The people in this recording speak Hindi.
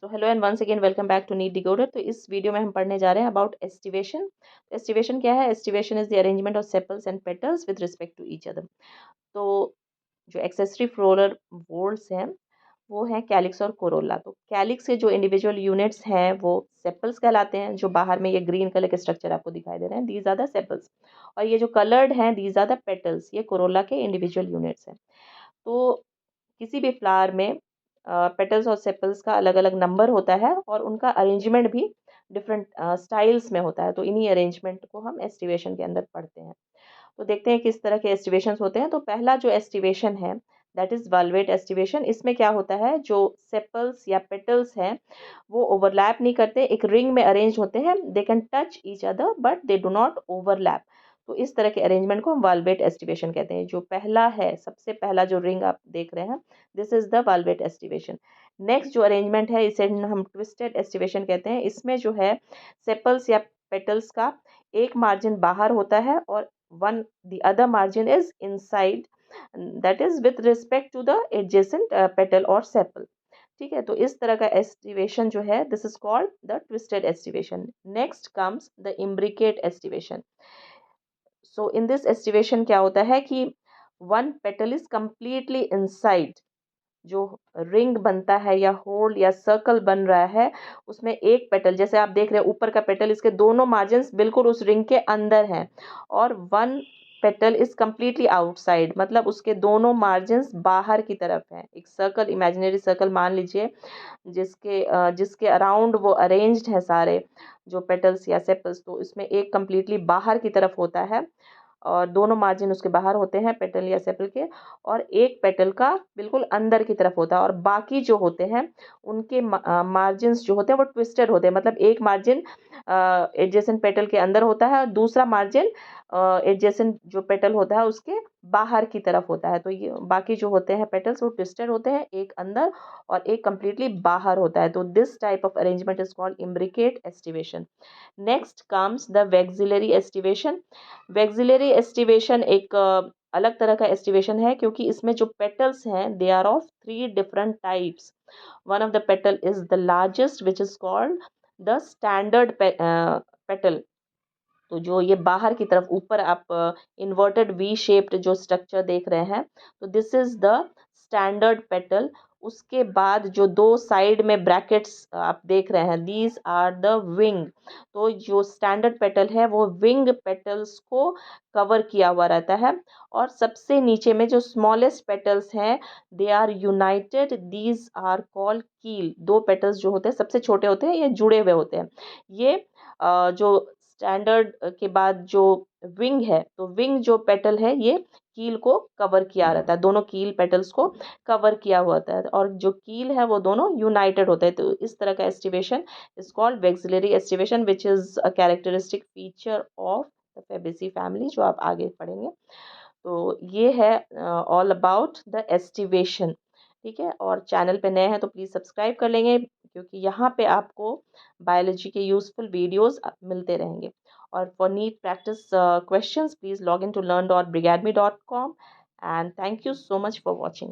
So hello and once again welcome back to NEET decoder. तो इस वीडियो में हम पढ़ने जा रहे हैं अबाउट एस्टिवेशन। एस्टिवेशन क्या है? Aestivation is the arrangement of sepals and petals with respect to each other. तो जो एक्सेसरी फ्लोरल वोल्स हैं वो हैं कैलिक्स और कोरोला। तो कैलिक्स के जो इंडिविजुअल यूनिट्स हैं वो सेपल्स कहलाते हैं। जो बाहर में ये ग्रीन कलर के स्ट्रक्चर आपको दिखाई दे रहे हैं, दीज आर द सेपल्स। और ये जो कलर्ड हैं, दीज आर द पेटल्स, ये कोरोला के इंडिविजुअल यूनिट्स हैं। तो किसी भी फ्लावर में पेटल्स और सेपल्स का अलग अलग नंबर होता है और उनका अरेंजमेंट भी डिफरेंट स्टाइल्स में होता है। तो इन्हीं अरेंजमेंट को हम एस्टिवेशन के अंदर पढ़ते हैं। तो देखते हैं किस तरह के एस्टिवेशन होते हैं। तो पहला जो एस्टिवेशन है दैट इज वाल्वेट एस्टिवेशन। इसमें क्या होता है, जो सेपल्स या पेटल्स हैं वो ओवरलैप नहीं करते, एक रिंग में अरेंज होते हैं। They can touch each other but they do not overlap. तो इस तरह के अरेंजमेंट को हम वाल्वेट एस्टिवेशन कहते हैं। जो पहला है, सबसे पहला जो रिंग आप देख रहे हैं, this is the valvate aestivation. Next जो अरेंजमेंट है इसे हम ट्विस्टेड एस्टिवेशन कहते हैं। इसमें जो है सेपल्स या पेटल्स का एक मार्जिन बाहर होता है और one the other margin is inside, that is with respect to the adjacent petal और सेपल। ठीक है, तो इस तरह का एस्टिवेशन जो है this is called the twisted aestivation. Next comes the imbricate aestivation. So in this aestivation क्या होता है कि one petal is completely inside. जो रिंग बनता है या होल या सर्कल बन रहा है, उसमें एक पेटल, जैसे आप देख रहे हैं ऊपर का पेटल, इसके दोनों मार्जिन्स बिल्कुल उस रिंग के अंदर हैं और one petal is completely outside, मतलब उसके दोनों मार्जिन्स बाहर की तरफ हैं। एक सर्कल, इमेजिनरी सर्कल मान लीजिए, जिसके अराउंड वो अरेंज्ड है सारे जो पेटल्स या सेपल्स। तो इसमें एक कम्प्लीटली बाहर की तरफ होता है और दोनों मार्जिन उसके बाहर होते हैं पेटल या सेपल के, और एक पेटल का बिल्कुल अंदर की तरफ होता है। और बाकी जो होते हैं उनके मार्जिन्स जो होते हैं वो ट्विस्टेड होते हैं, मतलब एक मार्जिन एडजेसेंट पेटल के अंदर होता है और दूसरा मार्जिन एडजेसेंट जो पेटल होता है उसके बाहर की तरफ होता है। तो ये बाकी जो होते हैं पेटल्स वो ट्विस्टेड होते हैं, एक अंदर और एक कम्प्लीटली बाहर होता है। तो this type of arrangement is called imbricate aestivation. Next comes the vexillary aestivation. Vexillary aestivation एक अलग तरह का एस्टिवेशन है, क्योंकि इसमें जो पेटल्स हैं they are of three different types. One of the petal is the largest which is called the standard petal. तो जो ये बाहर की तरफ ऊपर आप इन्वर्टेड वी शेप्ड जो स्ट्रक्चर देख रहे हैं, तो this is the standard petal. उसके बाद जो दो साइड में ब्रैकेट्स आप देख रहे हैं, दीज आर द विंग। तो जो स्टैंडर्ड पेटल है वो विंग पेटल्स को कवर किया हुआ रहता है। और सबसे नीचे में जो स्मॉलेस्ट पेटल्स हैं they are united, these are called keel. दो पेटल्स जो होते हैं सबसे छोटे होते हैं, ये जुड़े हुए होते हैं। ये जो स्टैंडर्ड के बाद जो विंग है, तो विंग जो पेटल है ये कील को कवर किया रहता है, दोनों कील पेटल्स को कवर किया हुआ होता है और जो कील है वो दोनों यूनाइटेड होते हैं। तो इस तरह का aestivation is called vexillary aestivation which is a characteristic feature of the Fabaceae family, जो आप आगे पढ़ेंगे। तो ये है ऑल अबाउट द एस्टिवेशन। ठीक है, और चैनल पे नए हैं तो प्लीज़ सब्सक्राइब कर लेंगे, क्योंकि यहाँ पे आपको बायोलॉजी के यूजफुल वीडियोस मिलते रहेंगे। और for NEET practice questions please log in to learn.brigadme.com, and thank you so much for watching.